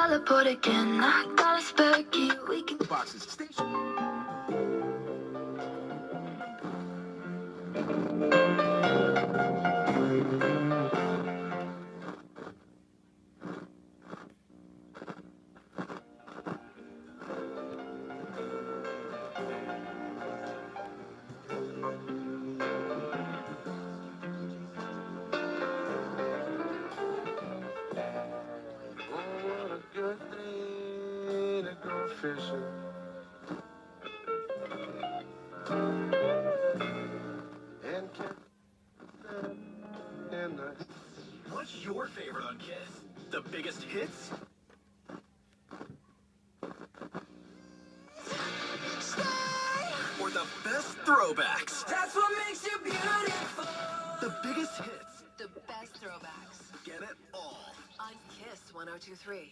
teleport again. I got a spare key, we can boxes. Station. Good thing to go fishing. And catch and What's your favorite on Kiss? The biggest hits? Or the best throwbacks? That's what makes you beautiful. The biggest hits. The best throwbacks Get it all. on Kiss 102.3.